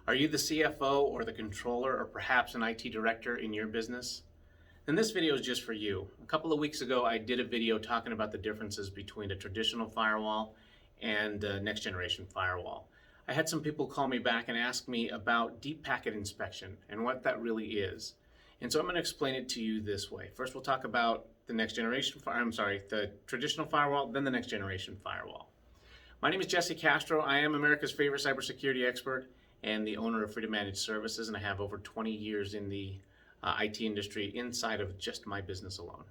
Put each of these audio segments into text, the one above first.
Are you the CFO or the controller or perhaps an IT director in your business? Then this video is just for you. A couple of weeks ago, I did a video talking about the differences between a traditional firewall and a next generation firewall. I had some people call me back and ask me about deep packet inspection and what that really is. And so I'm going to explain it to you this way. First, we'll talk about the traditional firewall, then the next generation firewall. My name is Jesse Castro. I am America's favorite cybersecurity expert and the owner of Freedom Managed Services, and I have over 20 years in the IT industry inside of just my business alone.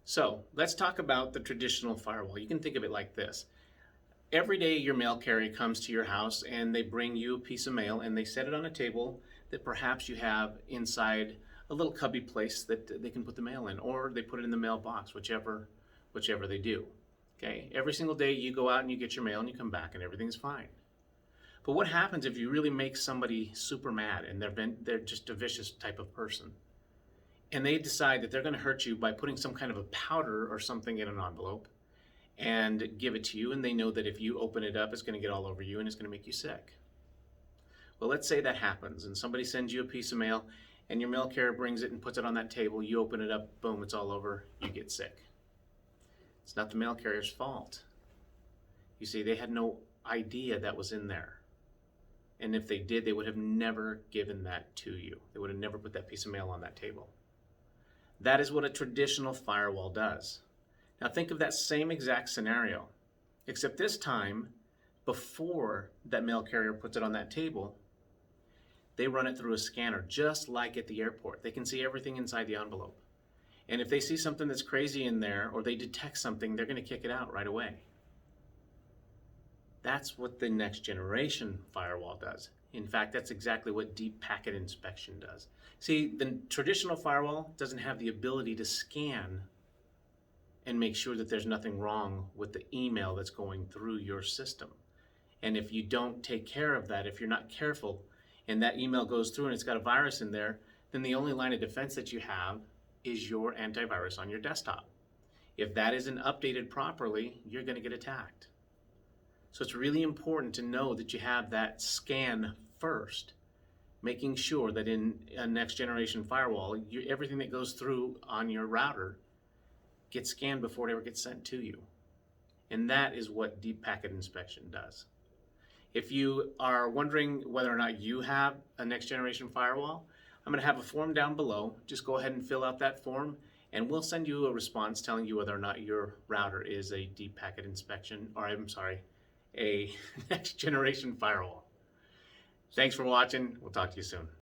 So let's talk about the traditional firewall. You can think of it like this. Every day your mail carrier comes to your house and they bring you a piece of mail and they set it on a table that perhaps you have inside a little cubby place that they can put the mail in, or they put it in the mailbox, whichever they do. Okay, every single day you go out and you get your mail and you come back and everything's fine. But what happens if you really make somebody super mad and they're just a vicious type of person, and they decide that they're going to hurt you by putting some kind of a powder or something in an envelope and give it to you, and they know that if you open it up, it's going to get all over you and it's going to make you sick? Well, let's say that happens and somebody sends you a piece of mail and your mail carrier brings it and puts it on that table. You open it up, boom, it's all over, you get sick. It's not the mail carrier's fault. You see, they had no idea that was in there. And if they did, they would have never given that to you. They would have never put that piece of mail on that table. That is what a traditional firewall does. Now think of that same exact scenario, except this time, before that mail carrier puts it on that table, they run it through a scanner, just like at the airport. They can see everything inside the envelope. And if they see something that's crazy in there, or they detect something, they're going to kick it out right away. That's what the next generation firewall does. In fact, that's exactly what deep packet inspection does. See, the traditional firewall doesn't have the ability to scan and make sure that there's nothing wrong with the email that's going through your system. And if you don't take care of that, if you're not careful, and that email goes through and it's got a virus in there, then the only line of defense that you have is your antivirus on your desktop. If that isn't updated properly, you're going to get attacked. So it's really important to know that you have that scan first, making sure that in a next generation firewall, everything that goes through on your router gets scanned before it ever gets sent to you. And that is what deep packet inspection does. If you are wondering whether or not you have a next generation firewall, I'm going to have a form down below. Just go ahead and fill out that form and we'll send you a response telling you whether or not your router is a deep packet inspection, or a next generation firewall. Thanks for watching. We'll talk to you soon.